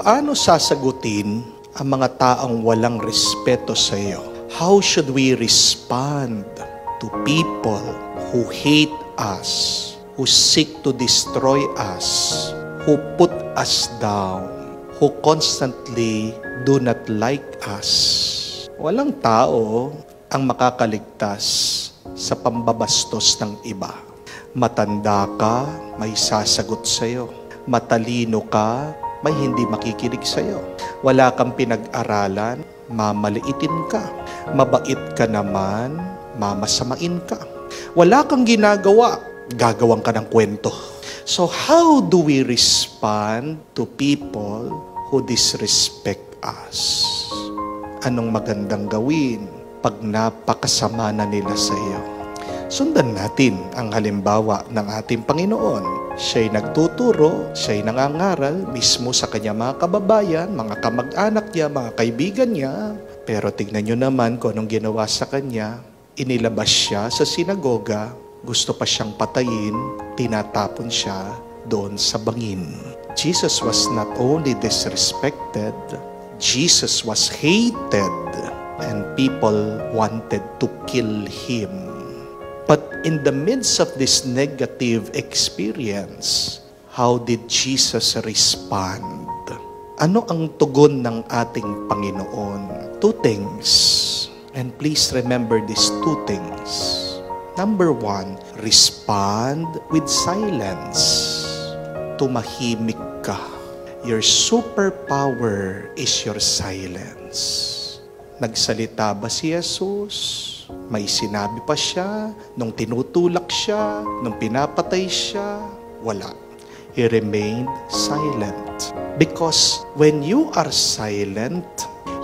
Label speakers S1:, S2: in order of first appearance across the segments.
S1: Paano sasagutin ang mga taong walang respeto sa iyo? How should we respond to people who hate us, who seek to destroy us, who put us down, who constantly do not like us? Walang tao ang makakaligtas sa pambabastos ng iba. Matanda ka, may sasagot sa'yo. Matalino ka, may hindi makikinig sa'yo. Wala kang pinag-aralan, mamaliitin ka. Mabait ka naman, mamasamain ka. Wala kang ginagawa, gagawang ka ng kwento. So how do we respond to people who disrespect us? Anong magandang gawin pag napakasama na nila sa iyo? Sundan natin ang halimbawa ng ating Panginoon. Siya'y nagtuturo, siya'y nangangaral mismo sa kanyang mga kababayan, mga kamag-anak niya, mga kaibigan niya. Pero tignan nyo naman kung anong ginawa sa kanya. Inilabas siya sa sinagoga, gusto pa siyang patayin, tinatapon siya doon sa bangin. Jesus was not only disrespected, Jesus was hated, and people wanted to kill him. But in the midst of this negative experience, how did Jesus respond? Ano ang tugon ng ating Panginoon? Two things. And please remember these two things. Number one, respond with silence. Tumahimik ka. Your superpower is your silence. Nagsalita ba si Jesus? May sinabi pa siya? Nung tinutulak siya? Nung pinapatay siya? Wala. He remained silent. Because when you are silent,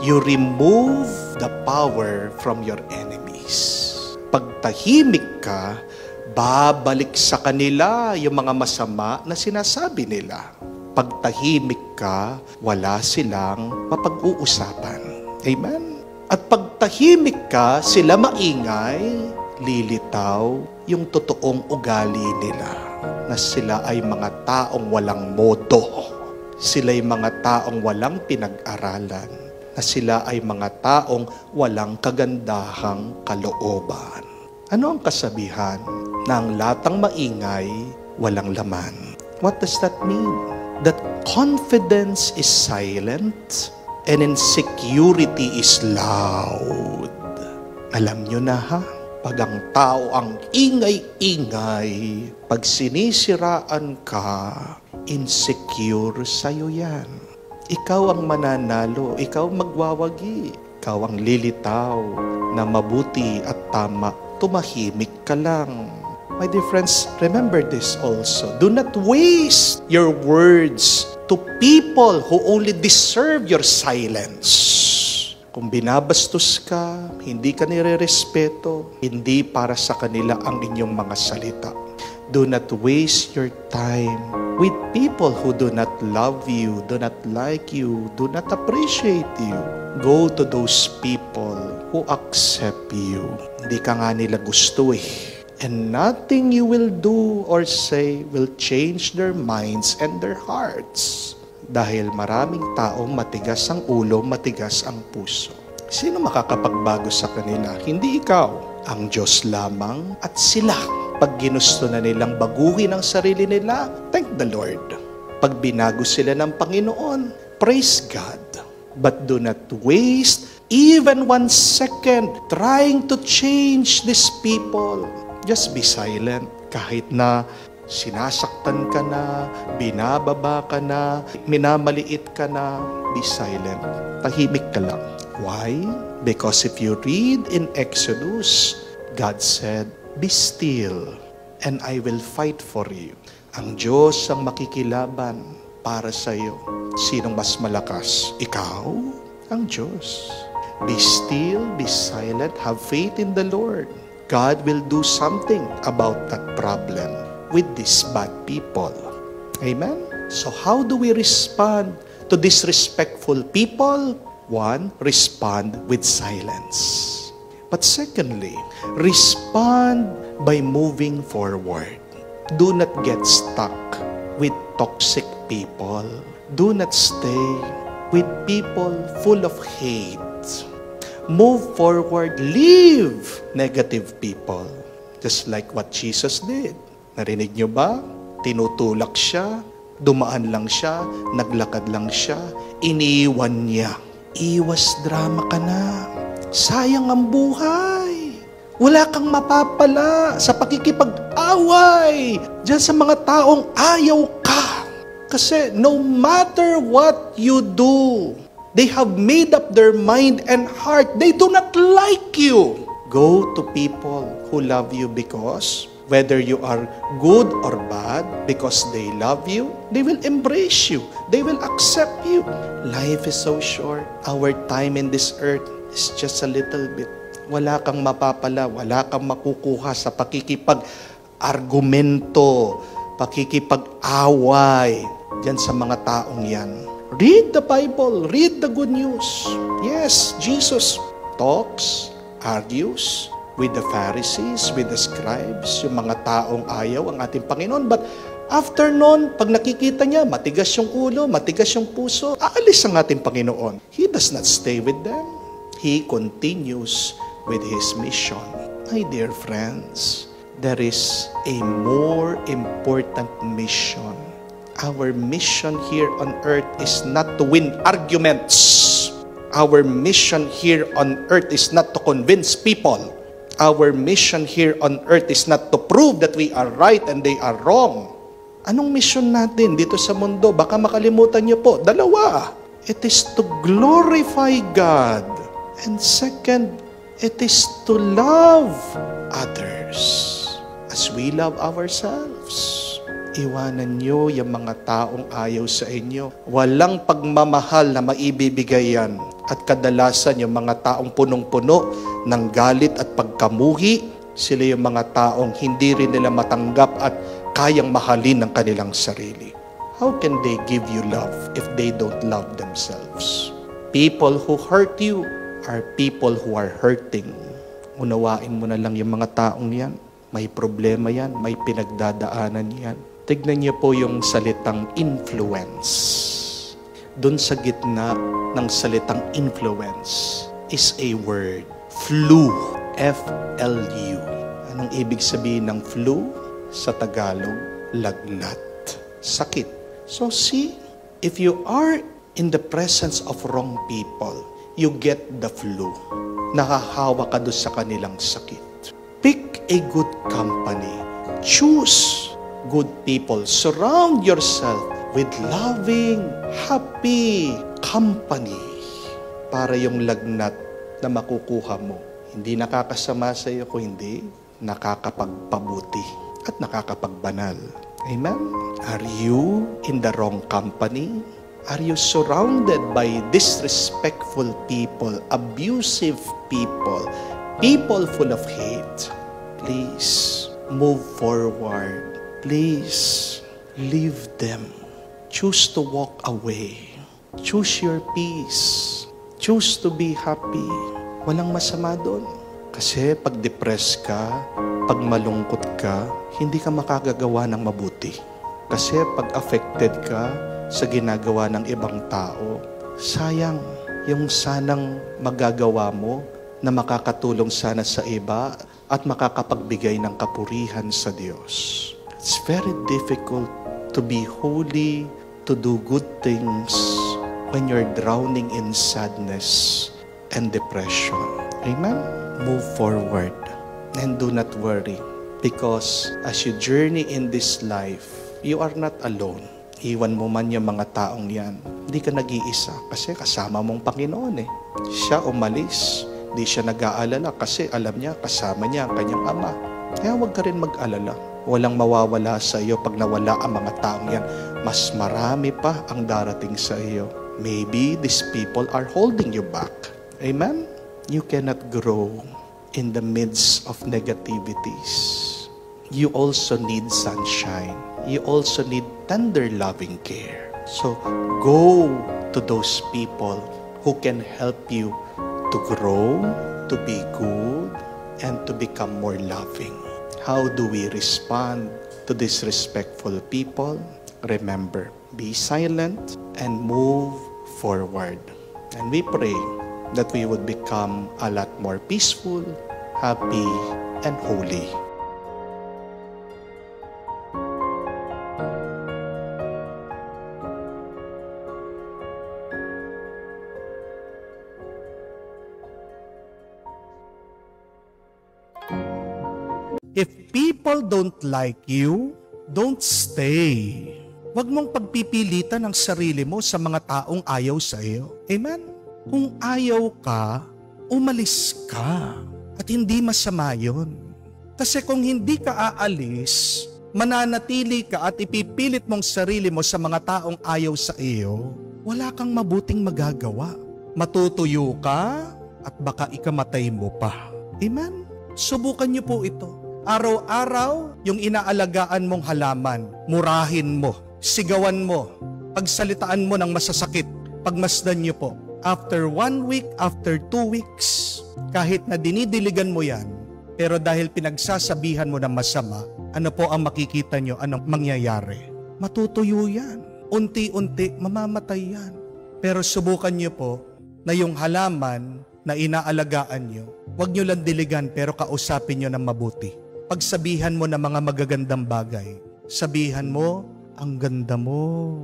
S1: you remove the power from your enemies. Pag tahimik ka, babalik sa kanila yung mga masama na sinasabi nila. Pag tahimik ka, wala silang mapag-uusapan. Amen? At pag tahimik ka, sila maingay, lilitaw yung totoong ugali nila. Na sila ay mga taong walang modo. Sila ay mga taong walang pinag-aralan. Na sila ay mga taong walang kagandahang kalooban. Ano ang kasabihan? Na ang latang maingay, walang laman. What does that mean? That confidence is silent and insecurity is loud. Alam nyo na ha? Pag ang tao ang ingay-ingay, pag sinisiraan ka, insecure sa'yo yan. Ikaw ang mananalo, ikaw magwawagi, ikaw ang lilitaw na mabuti at tama, tumahimik ka lang. My dear friends, remember this also. Do not waste your words to people who only deserve your silence. Kung binabastos ka, hindi ka nire-respeto, hindi para sa kanila ang inyong mga salita. Do not waste your time with people who do not love you, do not like you, do not appreciate you. Go to those people who accept you. Hindi ka nga nila gusto eh. And nothing you will do or say will change their minds and their hearts. Dahil maraming taong matigas ang ulo, matigas ang puso. Sino makakapagbago sa kanila? Hindi ikaw. Ang Diyos lamang at sila. Pag ginusto na nilang baguhin ang sarili nila, thank the Lord. Pag binago sila ng Panginoon, praise God. But do not waste even 1 second trying to change these people. Just be silent. Kahit na sinasaktan ka na, binababa ka na, minamaliit ka na, be silent. Tahimik ka lang. Why? Because if you read in Exodus, God said, be still and I will fight for you. Ang Diyos ang makikilaban para sa iyo. Sinong mas malakas? Ikaw? Ang Diyos. Be still, be silent, have faith in the Lord. God will do something about that problem with these bad people. Amen? So how do we respond to disrespectful people? One, respond with silence. But secondly, respond by moving forward. Do not get stuck with toxic people. Do not stay with people full of hate. Move forward, leave negative people. Just like what Jesus did. Narinig nyo ba? Tinutulak siya, dumaan lang siya, naglakad lang siya, iniiwan niya. Iwas drama ka na. Sayang ang buhay. Wala kang mapapala sa pakikipag-away diyan sa mga taong ayaw ka. Kasi no matter what you do, they have made up their mind and heart. They do not like you. Go to people who love you because whether you are good or bad, because they love you, they will embrace you. They will accept you. Life is so short. Our time in this earth is just a little bit. Wala kang mapapala, wala kang makukuha sa pakikipag-argumento, pakikipag-away diyan sa mga taong yan. Read the Bible, read the good news. Yes, Jesus talks, argues with the Pharisees, with the scribes, yung mga taong ayaw ang ating Panginoon. But after nun, pag nakikita niya, matigas yung ulo, matigas yung puso, aalis ang ating Panginoon. He does not stay with them. He continues with His mission. My dear friends, there is a more important mission. Our mission here on earth is not to win arguments. Our mission here on earth is not to convince people. Our mission here on earth is not to prove that we are right and they are wrong. Anong mission natin dito sa mundo? Baka makalimutan niyo po. Dalawa. It is to glorify God. And second, it is to love others as we love ourselves. Iwanan niyo yung mga taong ayaw sa inyo. Walang pagmamahal na maibibigay yan. At kadalasan yung mga taong punong-puno ng galit at pagkamuhi, sila yung mga taong hindi rin nila matanggap at kayang mahalin ng kanilang sarili. How can they give you love if they don't love themselves? People who hurt you are people who are hurting. Unawain mo na lang yung mga taong yan. May problema yan, may pinagdadaanan yan. Tignan niyo po yung salitang influence. Doon sa gitna ng salitang influence is a word. Flu. F-L-U. Anong ibig sabihin ng flu? Sa Tagalog, lagnat. Sakit. So see, if you are in the presence of wrong people, you get the flu. Nakahawa ka doon sa kanilang sakit. Pick a good company. Choose good people. Surround yourself with loving, happy company para yung lagnat na makukuha mo, hindi nakakasama sa iyo, kung hindi nakakapagpabuti at nakakapagbanal. Amen? Are you in the wrong company? Are you surrounded by disrespectful people, abusive people, people full of hate? Please move forward. Please leave them. Choose to walk away. Choose your peace. Choose to be happy. Walang masama doon. Kasi pag depressed ka, pag malungkot ka, hindi ka makagagawa ng mabuti. Kasi pag affected ka sa ginagawa ng ibang tao, sayang yung sanang magagawa mo na makakatulong sana sa iba at makakapagbigay ng kapurihan sa Diyos. It's very difficult to be holy, to do good things when you're drowning in sadness and depression. Amen? Move forward and do not worry, because as you journey in this life, you are not alone. Iwan mo man yung mga taong yan, hindi ka nag-iisa kasi kasama mong Panginoon eh. Siya umalis, di siya nag-aalala kasi alam niya kasama niya ang kanyang Ama. Kaya huwag ka rin mag-alala. Walang mawawala sa iyo pag nawala ang mga taong yan. Mas marami pa ang darating sa iyo. Maybe these people are holding you back. Amen? You cannot grow in the midst of negativities. You also need sunshine. You also need tender loving care. So go to those people who can help you to grow, to be good, and to become more loving. How do we respond to disrespectful people? Remember, be silent, and move forward. And we pray that we would become a lot more peaceful, happy, and holy. If people don't like you, don't stay. Huwag mong pagpipilitan ang sarili mo sa mga taong ayaw sa iyo. Amen? Kung ayaw ka, umalis ka. At hindi masama yun. Kasi kung hindi ka aalis, mananatili ka at ipipilit mong sarili mo sa mga taong ayaw sa iyo, wala kang mabuting magagawa. Matutuyo ka at baka ikamatay mo pa. Amen? Subukan niyo po ito. Araw-araw, yung inaalagaan mong halaman, murahin mo, sigawan mo, pagsalitaan mo ng masasakit, pagmasdan niyo po. After 1 week, after 2 weeks, kahit na dinidiligan mo yan, pero dahil pinagsasabihan mo ng masama, ano po ang makikita niyo, anong mangyayari? Matutuyo yan. Unti-unti, mamamatay yan. Pero subukan niyo po na yung halaman na inaalagaan niyo, huwag niyo lang diligan pero kausapin niyo ng mabuti. Pagsabihan mo ng mga magagandang bagay, sabihan mo, ang ganda mo,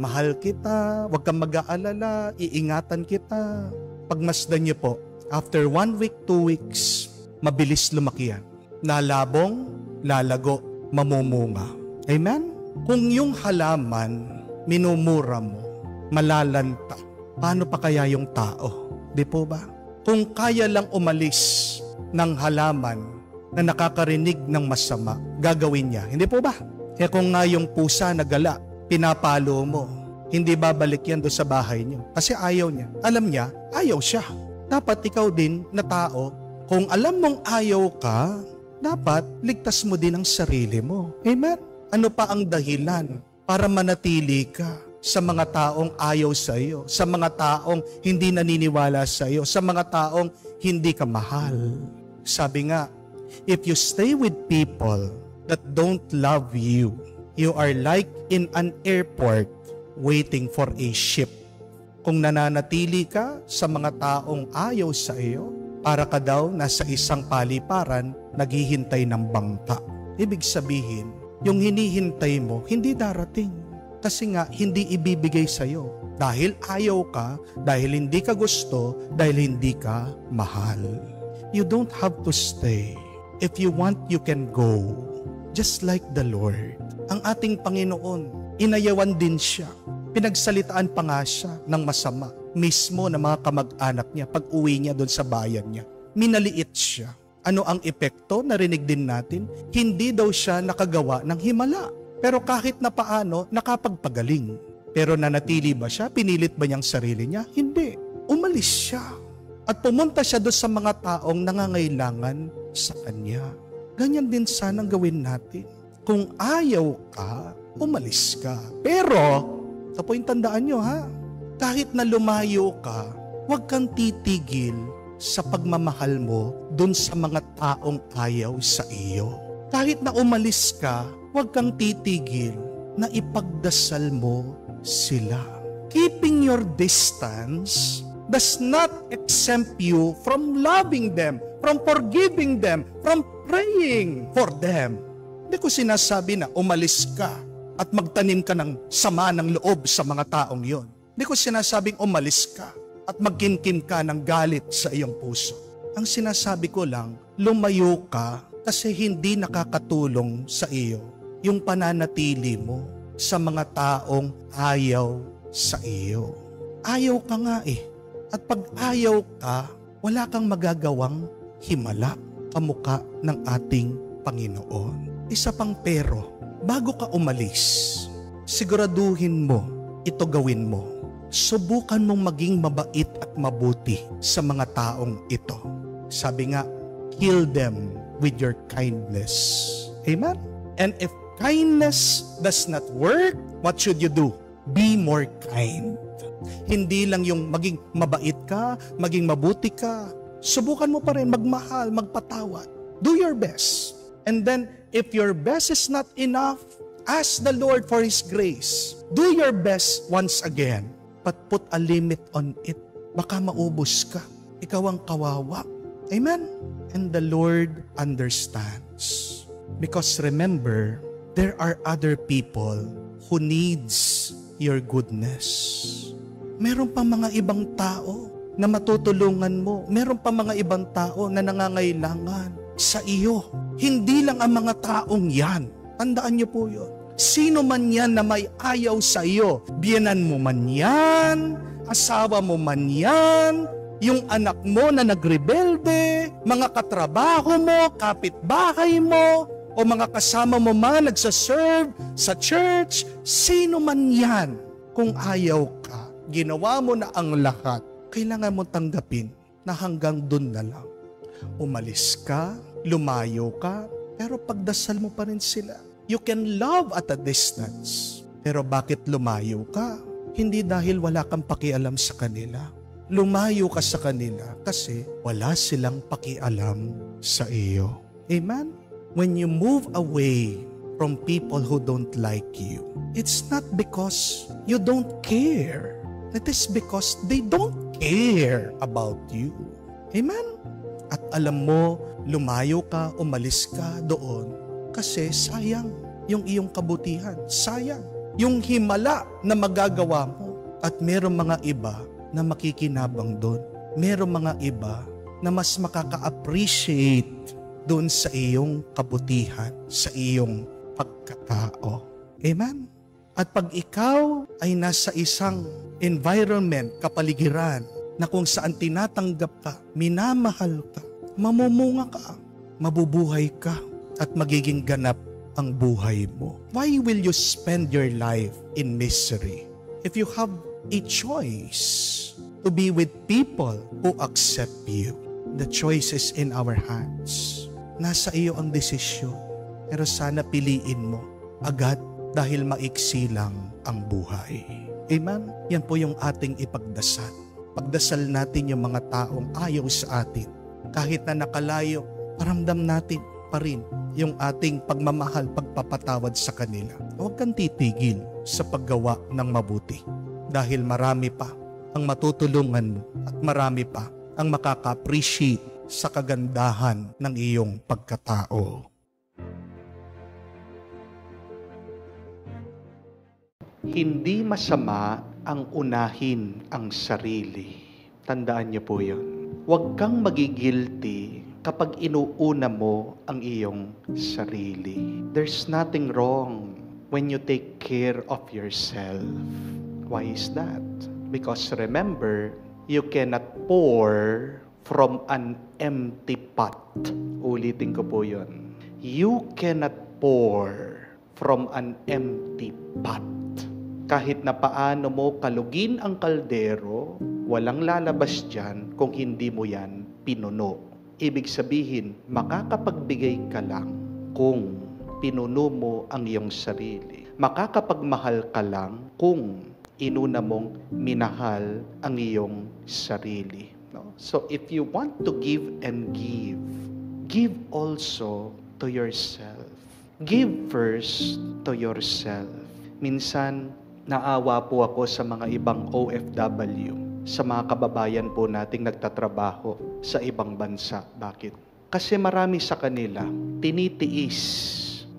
S1: mahal kita, huwag kang mag-aalala, iingatan kita. Pagmasdan niyo po, after 1 week, 2 weeks, mabilis lumaki yan. Lalabong, lalago, mamumunga. Amen? Kung yung halaman, minumura mo, malalanta, paano pa kaya yung tao? Di po ba? Kung kaya lang umalis ng halaman na nakakarinig ng masama, gagawin niya. Hindi po ba? Kaya kung nga yung pusa na gala, pinapalo mo, hindi babalik yan doon sa bahay niyo. Kasi ayaw niya. Alam niya, ayaw siya. Dapat ikaw din na tao, kung alam mong ayaw ka, dapat ligtas mo din ang sarili mo. Amen? Ano pa ang dahilan para manatili ka sa mga taong ayaw sa iyo, sa mga taong hindi naniniwala sa iyo, sa mga taong hindi ka mahal? Sabi nga, if you stay with people that don't love you, you are like in an airport waiting for a ship. Kung nananatili ka sa mga taong ayaw sa iyo, para ka daw nasa isang paliparan naghihintay ng bangka. Ibig sabihin, yung hinihintay mo, hindi darating. Kasi nga, hindi ibibigay sa iyo. Dahil ayaw ka, dahil hindi ka gusto, dahil hindi ka mahal. You don't have to stay. If you want, you can go. Just like the Lord. Ang ating Panginoon, inayawan din siya. Pinagsalitaan pa nga siya ng masama. Mismo ng mga kamag-anak niya pag uwi niya doon sa bayan niya. Minaliit siya. Ano ang epekto? Narinig din natin. Hindi daw siya nakagawa ng himala. Pero kahit na paano, nakapagpagaling. Pero nanatili ba siya? Pinilit ba niyang sarili niya? Hindi. Umalis siya. At pumunta siya doon sa mga taong nangangailangan sa kanya. Ganyan din sanang gawin natin. Kung ayaw ka, umalis ka. Pero, ito po yung tandaan nyo ha, kahit na lumayo ka, huwag kang titigil sa pagmamahal mo dun sa mga taong ayaw sa iyo. Kahit na umalis ka, huwag kang titigil na ipagdasal mo sila. Keeping your distance does not exempt you from loving them, from forgiving them, from praying for them. Hindi ko sinasabi na umalis ka at magtanim ka ng sama ng loob sa mga taong yon. Hindi ko sinasabing umalis ka at magkinkim ka ng galit sa iyong puso. Ang sinasabi ko lang, lumayo ka kasi hindi nakakatulong sa iyo yung pananatili mo sa mga taong ayaw sa iyo. Ayaw ka nga eh. At pag ayaw ka, wala kang magagawang himala kamukha ng ating Panginoon. Isa pang pero, bago ka umalis, siguraduhin mo, ito gawin mo. Subukan mong maging mabait at mabuti sa mga taong ito. Sabi nga, kill them with your kindness. Amen? And if kindness does not work, what should you do? Be more kind. Hindi lang yung maging mabait ka, maging mabuti ka. Subukan mo pa rin magmahal, magpatawad. Do your best. And then, if your best is not enough, Ask the Lord for His grace. Do your best once again, but put a limit on it. Baka maubos ka. Ikaw ang kawawa. Amen? And the Lord understands. Because remember, there are other people who needs your goodness. Meron pa mga ibang tao na matutulungan mo. Meron pa mga ibang tao na nangangailangan sa iyo. Hindi lang ang mga taong yan. Tandaan niyo po yun. Sino man yan na may ayaw sa iyo, biyenan mo man yan, asawa mo man yan, yung anak mo na nagrebelde, mga katrabaho mo, kapitbahay mo, o mga kasama mo man nagsaserve sa church, sino man yan, kung ayaw ka, ginawa mo na ang lahat, kailangan mo tanggapin na hanggang dun na lang. Umalis ka, lumayo ka, pero pagdasal mo pa rin sila. You can love at a distance. Pero bakit lumayo ka? Hindi dahil wala kang pakialam sa kanila. Lumayo ka sa kanila kasi wala silang pakialam sa iyo. Amen? When you move away from people who don't like you, it's not because you don't care. It is because they don't care about you. Amen? At alam mo, lumayo ka, umalis ka doon kasi sayang yung iyong kabutihan. Sayang yung himala na magagawa mo. At merong mga iba na makikinabang doon. Merong mga iba na mas makaka-appreciate doon sa iyong kabutihan, sa iyong pagkatao. Amen? At pag ikaw ay nasa isang environment, kapaligiran, na kung saan tinatanggap ka, minamahal ka, mamumunga ka, mabubuhay ka, at magiging ganap ang buhay mo. Why will you spend your life in misery if you have a choice to be with people who accept you? The choice is in our hands. Nasa iyo ang desisyon. Pero sana piliin mo agad dahil maiksi lang ang buhay. Amen? Yan po yung ating ipagdasal. Pagdasal natin yung mga taong ayaw sa atin. Kahit na nakalayo, paramdam natin pa rin yung ating pagmamahal, pagpapatawad sa kanila. Huwag kang titigil sa paggawa ng mabuti. Dahil marami pa ang matutulungan mo at marami pa ang makaka-appreciate sa kagandahan ng iyong pagkatao. Hindi masama ang unahin ang sarili. Tandaan niyo po yun. Huwag kang magigilty kapag inuuna mo ang iyong sarili. There's nothing wrong when you take care of yourself. Why is that? Because remember, you cannot pour from an empty pot. Ulitin ko po yun. You cannot pour from an empty pot. Kahit na paano mo kalugin ang kaldero, walang lalabas dyan kung hindi mo yan pinuno. Ibig sabihin, makakapagbigay ka lang kung pinuno mo ang iyong sarili. Makakapagmahal ka lang kung inuna mong minahal ang iyong sarili. No? So if you want to give and give also to yourself. Give first to yourself. Minsan, naawa po ako sa mga ibang OFW, sa mga kababayan po nating nagtatrabaho sa ibang bansa. Bakit? Kasi marami sa kanila, tinitiis,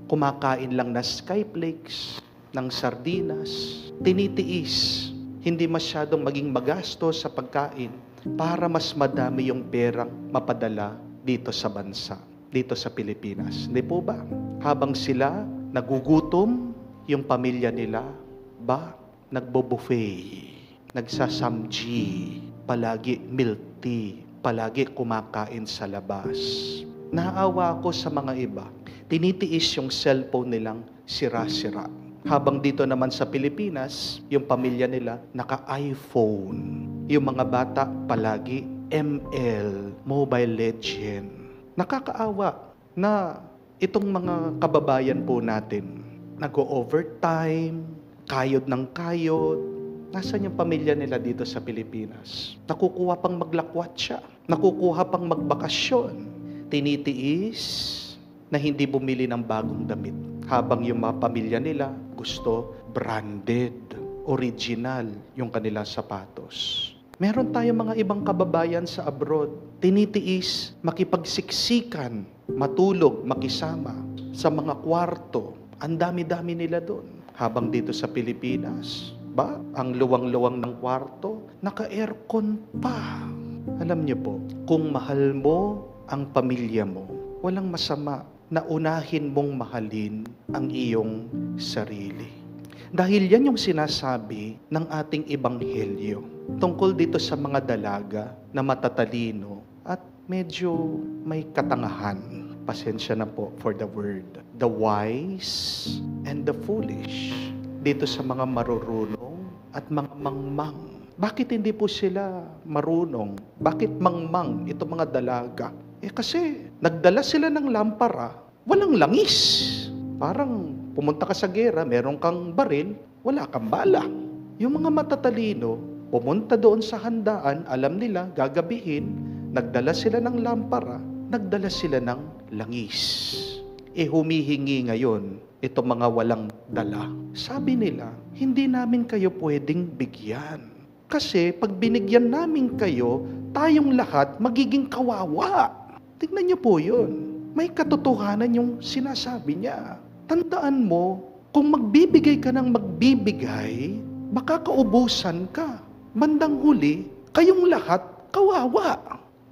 S1: kumakain lang na skyflakes, ng sardinas, tinitiis, hindi masyadong maging magastos sa pagkain para mas madami yung perang mapadala dito sa bansa, dito sa Pilipinas. Hindi po ba? Habang sila nagugutom, yung pamilya nila, nagbo-buffet, nagsasamji, palagi milk tea, palagi kumakain sa labas. Naawa ako sa mga iba, tinitiis yung cellphone nilang sira-sira. Habang dito naman sa Pilipinas, yung pamilya nila naka-iPhone. Yung mga bata palagi ML, Mobile Legend. Nakakaawa na itong mga kababayan po natin, nag-overtime, kayod ng kayod. Nasaan yung pamilya nila dito sa Pilipinas? Nakukuha pang maglakwatsa, nakukuha pang magbakasyon. Tinitiis na hindi bumili ng bagong damit. Habang yung mga pamilya nila gusto branded, original yung kanilang sapatos. Meron tayong mga ibang kababayan sa abroad, tinitiis, makipagsiksikan, matulog, makisama sa mga kwarto. Ang dami-dami nila doon. Habang dito sa Pilipinas, ang luwang-luwang ng kwarto, naka-aircon pa. Alam niyo po, kung mahal mo ang pamilya mo, walang masama na unahin mong mahalin ang iyong sarili. Dahil yan yung sinasabi ng ating ebanghelyo tungkol dito sa mga dalaga na matatalino at medyo may katangahan. Pasensya na po for the word. The wise and the foolish. Dito sa mga marurunong at mga mangmang. Bakit hindi po sila marunong? Bakit mangmang itong mga dalaga? Kasi nagdala sila ng lampara, walang langis. Parang pumunta ka sa gera, meron kang baril, wala kang bala. Yung mga matatalino, pumunta doon sa handaan, alam nila, gagabihin, nagdala sila ng lampara, nagdala sila ng langis. Humihingi ngayon, itong mga walang dala. Sabi nila, hindi namin kayo pwedeng bigyan. Kasi pag binigyan namin kayo, tayong lahat magiging kawawa. Tingnan niyo po yun. May katotohanan yung sinasabi niya. Tandaan mo, kung magbibigay ka ng magbibigay, baka kaubusan ka. Bandang huli, kayong lahat kawawa.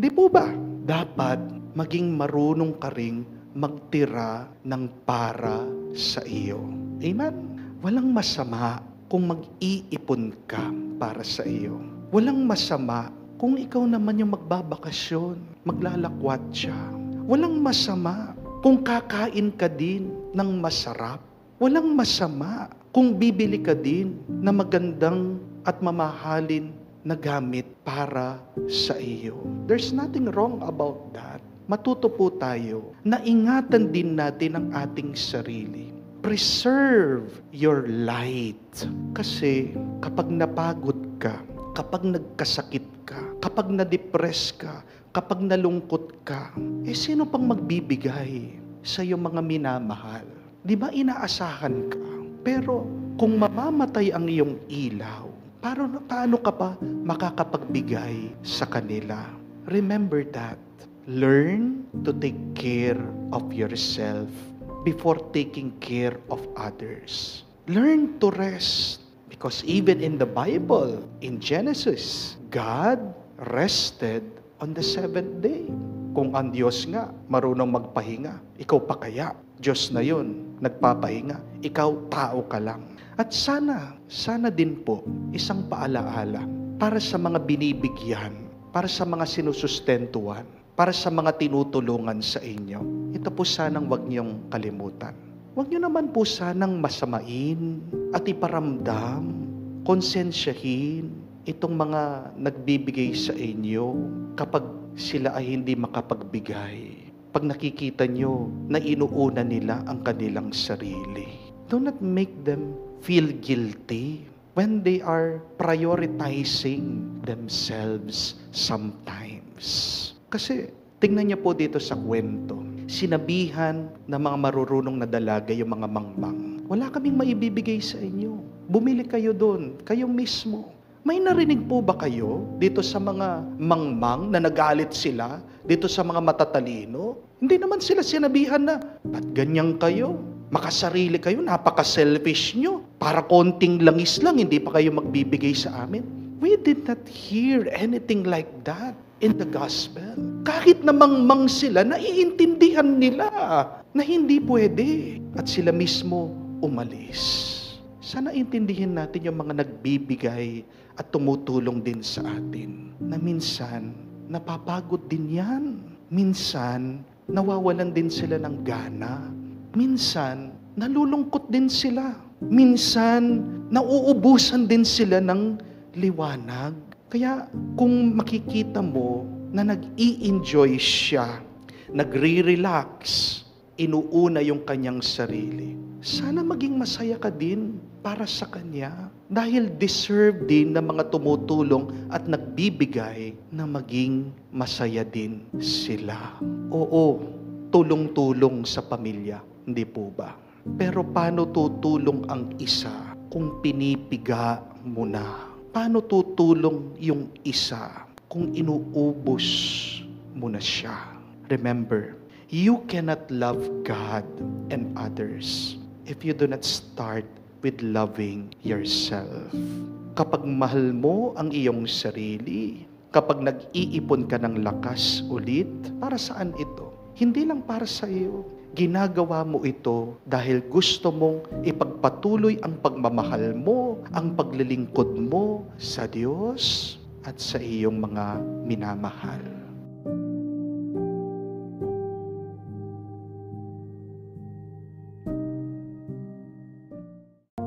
S1: Di po ba? Dapat maging marunong ka ring magtira ng para sa iyo. Amen? Walang masama kung mag-iipon ka para sa iyo. Walang masama kung ikaw naman yung magbabakasyon, maglalakwat siya. Walang masama kung kakain ka din ng masarap. Walang masama kung bibili ka din na magandang at mamahalin na gamit para sa iyo. There's nothing wrong about that. Matuto po tayo na ingatan din natin ang ating sarili. Preserve your light. Kasi kapag napagod ka, kapag nagkasakit ka, kapag na-depress ka, kapag nalungkot ka, sino pang magbibigay sa iyong mga minamahal? Di ba inaasahan ka? Pero kung mamamatay ang iyong ilaw, paano ka pa makakapagbigay sa kanila? Remember that. Learn to take care of yourself before taking care of others. Learn to rest. Because even in the Bible, in Genesis, God rested on the seventh day. Kung ang Diyos nga marunong magpahinga, ikaw pa kaya? Diyos na yun, nagpapahinga. Ikaw, tao ka lang. At sana din po, isang paalaala para sa mga binibigyan, para sa mga sinusustentuhan, para sa mga tinutulungan sa inyo. Ito po sanang wag niyong kalimutan. Wag niyo naman po sanang masamain at iparamdam, konsensyahin itong mga nagbibigay sa inyo kapag sila ay hindi makapagbigay. Pag nakikita nyo na inuuna nila ang kanilang sarili. Do not make them feel guilty when they are prioritizing themselves sometimes. Kasi tingnan niyo po dito sa kwento. Sinabihan ng mga marurunong na dalaga yung mga mangmang. Wala kaming maibibigay sa inyo. Bumili kayo doon, kayo mismo. May narinig po ba kayo dito sa mga mangmang na nagalit sila dito sa mga matatalino? Hindi naman sila sinabihan na, ba't ganyan kayo? Makasarili kayo, napaka-selfish nyo. Para konting langis lang, hindi pa kayo magbibigay sa amin. We did not hear anything like that in the gospel. Kahit na mangmang sila, naiintindihan nila na hindi pwede. At sila mismo umalis. Sana intindihin natin yung mga nagbibigay at tumutulong din sa atin. Na minsan, napapagod din yan. Minsan, nawawalan din sila ng gana. Minsan, nalulungkot din sila. Minsan, nauubusan din sila ng liwanag. Kaya kung makikita mo na nag-i-enjoy siya, nagre-relax, inuuna yung kanyang sarili, sana maging masaya ka din para sa kanya. Dahil deserve din ng mga tumutulong at nagbibigay na maging masaya din sila. Oo, tulong-tulong sa pamilya, hindi po ba? Pero paano tutulong ang isa kung pinipiga mo na? Paano tutulong yung isa kung inuubos mo na siya? Remember, you cannot love God and others if you do not start with loving yourself. Kapag mahal mo ang iyong sarili, kapag nag-iipon ka ng lakas ulit, para saan ito? Hindi lang para sa iyo. Ginagawa mo ito dahil gusto mong ipagpatuloy ang pagmamahal mo, ang paglilingkod mo sa Diyos at sa iyong mga minamahal.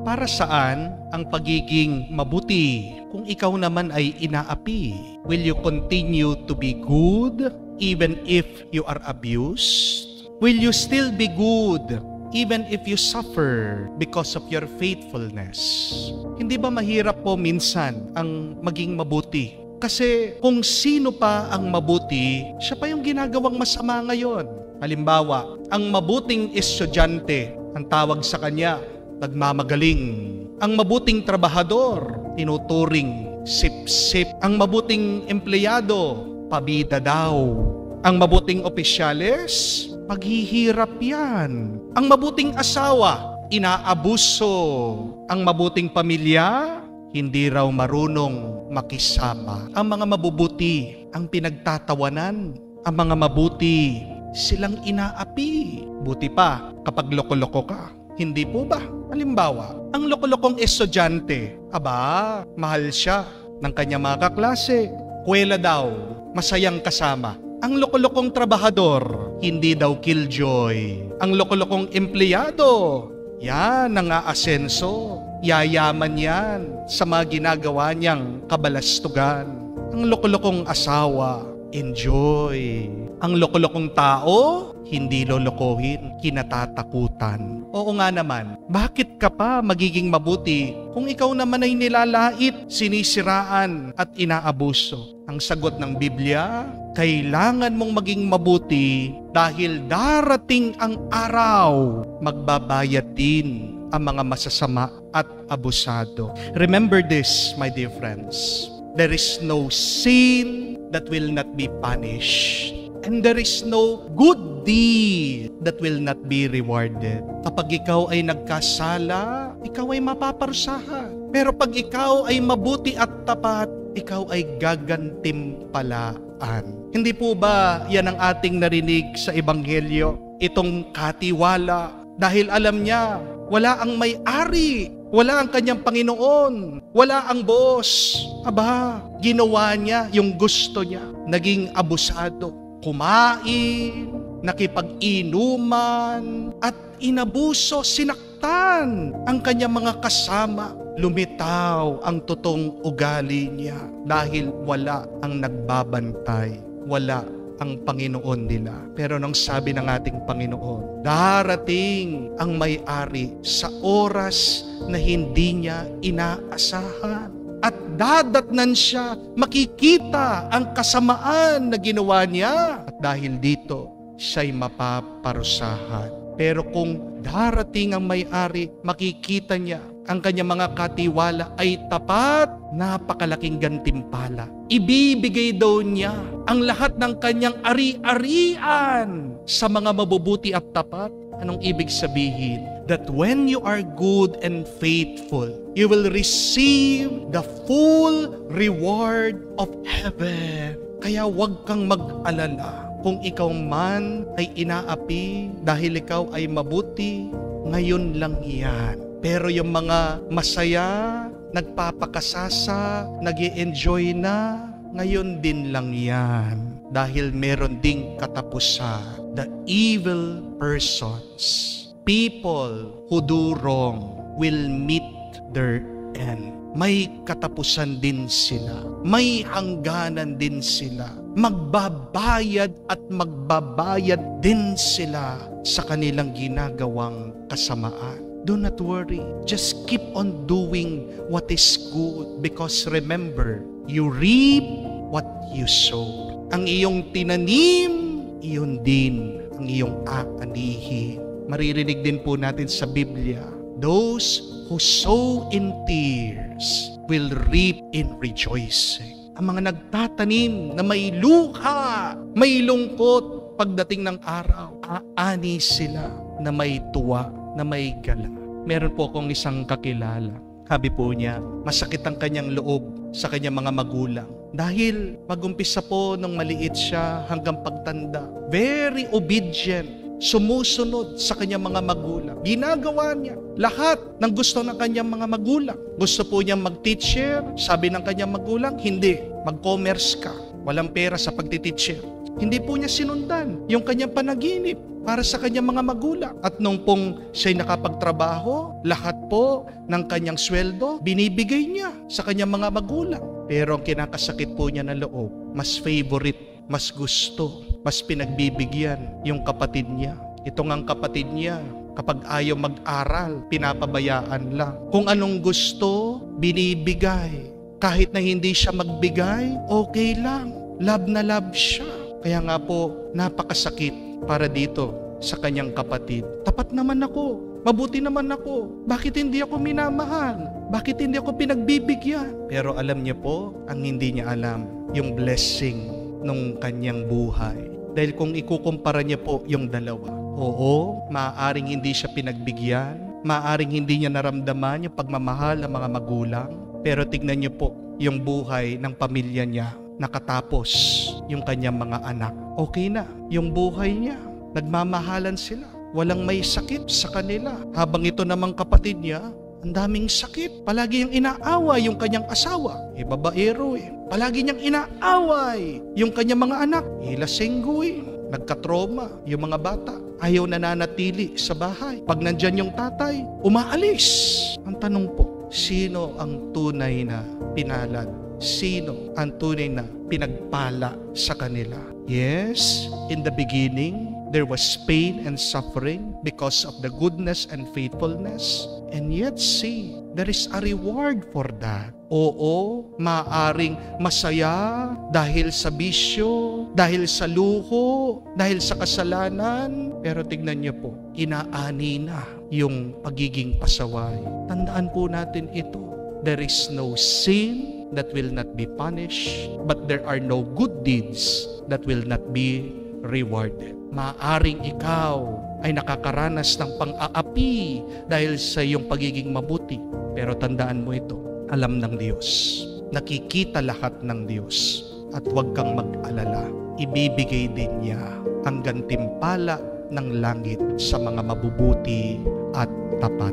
S1: Para saan ang pagiging mabuti kung ikaw naman ay inaapi? Will you continue to be good even if you are abused? Will you still be good even if you suffer because of your faithfulness? Hindi ba mahirap po minsan ang maging mabuti? Kasi kung sino pa ang mabuti, siya pa yung ginagawang masama ngayon. Halimbawa, ang mabuting estudyante, ang tawag sa kanya, nagmamagaling. Ang mabuting trabahador, tinuturing sip-sip. Ang mabuting empleyado, pabida daw. Ang mabuting opisyales, paghihirap yan. Ang mabuting asawa, inaabuso. Ang mabuting pamilya, hindi raw marunong makisama. Ang mga mabubuti, ang pinagtatawanan. Ang mga mabuti, silang inaapi. Buti pa kapag loko-loko ka. Hindi po ba? Halimbawa, ang loko-lokong estudyante, mahal siya ng kanyang mga kaklase. Kuwela daw, masayang kasama. Ang loko-lokong trabahador, hindi daw killjoy. Ang loko-lokong empleyado, yan ang aasenso. Yayaman yan sa mga ginagawa niyang kabalastugan. Ang loko-lokong asawa, enjoy. Ang loko-lokong tao, hindi lolokohin, kinatatakutan. Oo nga naman, bakit ka pa magiging mabuti kung ikaw naman ay nilalait, sinisiraan at inaabuso? Ang sagot ng Biblia, kailangan mong maging mabuti dahil darating ang araw, magbabayad din ang mga masasama at abusado. Remember this, my dear friends. There is no sin that will not be punished. And there is no good deed that will not be rewarded. Kapag ikaw ay nagkasala, ikaw ay mapaparusahan. Pero pag ikaw ay mabuti at tapat, ikaw ay gagantimpalaan. Hindi po ba yan ang ating narinig sa Ebanghelyo? Itong katiwala. Dahil alam niya, wala ang may-ari. Wala ang kanyang Panginoon. Wala ang boss. Ginawa niya yung gusto niya. Naging abusado. Kumain, nakipag-inuman, at inabuso, sinaktan ang kanyang mga kasama. Lumitaw ang totoong ugali niya dahil wala ang nagbabantay, wala ang Panginoon nila. Pero nang sabi ng ating Panginoon, darating ang may-ari sa oras na hindi niya inaasahan. At dadatnan siya, makikita ang kasamaan na ginawa niya. At dahil dito, siya'y mapaparusahan. Pero kung darating ang may-ari, makikita niya ang kanyang mga katiwala ay tapat, napakalaking gantimpala. Ibibigay daw niya ang lahat ng kanyang ari-arian sa mga mabubuti at tapat. Anong ibig sabihin? That when you are good and faithful, you will receive the full reward of heaven. Kaya huwag kang mag-alala kung ikaw man ay inaapi dahil ikaw ay mabuti, ngayon lang yan. Pero yung mga masaya, nagpapakasasa, nag-i-enjoy na, ngayon din lang yan. Dahil meron ding katapusan. The evil persons, people who do wrong, will meet their end. May katapusan din sila. May hangganan din sila. Magbabayad at magbabayad din sila sa kanilang ginagawang kasamaan. Do not worry. Just keep on doing what is good. Because remember, you reap what you sow. Ang iyong tinanim, iyon din ang iyong aanihin. maririnig din po natin sa Biblia, those who sow in tears will reap in rejoicing. Ang mga nagtatanim na may luha, may lungkot pagdating ng araw, aani sila na may tuwa, na may gala. Meron po akong isang kakilala. Sabi po niya, masakit ang kanyang loob sa kanyang mga magulang. Dahil mag-umpisa po nung maliit siya hanggang pagtanda, very obedient, sumusunod sa kanyang mga magulang. Ginagawa niya lahat ng gusto ng kanyang mga magulang. Gusto po niyang mag-teacher, sabi ng kanyang magulang, hindi, mag-commerce ka. Walang pera sa pagtiteacher. Hindi po niya sinundan yung kanyang panaginip para sa kanyang mga magulang. At nung pong siya'y nakapagtrabaho, lahat po ng kanyang sweldo, binibigay niya sa kanyang mga magulang. Pero ang kinakasakit po niya na loob, mas favorite, mas gusto, mas pinagbibigyan yung kapatid niya. Ito ngang kapatid niya, kapag ayaw mag-aral, pinapabayaan lang. Kung anong gusto, binibigay. Kahit na hindi siya magbigay, okay lang. Love na love siya. Kaya nga po, napakasakit para dito sa kanyang kapatid. Tapat naman ako. Mabuti naman ako. Bakit hindi ako minamahal? Bakit hindi ako pinagbibigyan? Pero alam niya po, ang hindi niya alam, yung blessing nung kanyang buhay. Dahil kung ikukumpara niya po yung dalawa, oo, maaaring hindi siya pinagbigyan, maaaring hindi niya naramdaman yung pagmamahal ng mga magulang, pero tignan niyo po yung buhay ng pamilya niya, nakatapos yung kanyang mga anak. Okay na, yung buhay niya, nagmamahalan sila, walang may sakit sa kanila. Habang ito namang kapatid niya, ang daming sakit. Palagi niyang inaaway yung kanyang asawa. Babaero eh. Palagi niyang inaaway yung kanyang mga anak. Lasenggo eh. Nagkatroma yung mga bata. Ayaw nananatili sa bahay. Pag nandyan yung tatay, umaalis. Ang tanong po, sino ang tunay na pinalad? Sino ang tunay na pinagpala sa kanila? Yes, in the beginning, there was pain and suffering because of the goodness and faithfulness. And yet see, there is a reward for that. Oo, maaring masaya dahil sa bisyo, dahil sa luho, dahil sa kasalanan. Pero tignan niyo po, inaani na yung pagiging pasaway. Tandaan po natin ito. There is no sin that will not be punished, but there are no good deeds that will not be rewarded. Maaring ikaw ay nakakaranas ng pang-aapi dahil sa iyong pagiging mabuti. Pero tandaan mo ito, alam ng Diyos, nakikita lahat ng Diyos, at huwag kang mag-alala, ibibigay din niya ang gantimpala ng langit sa mga mabubuti at tapat.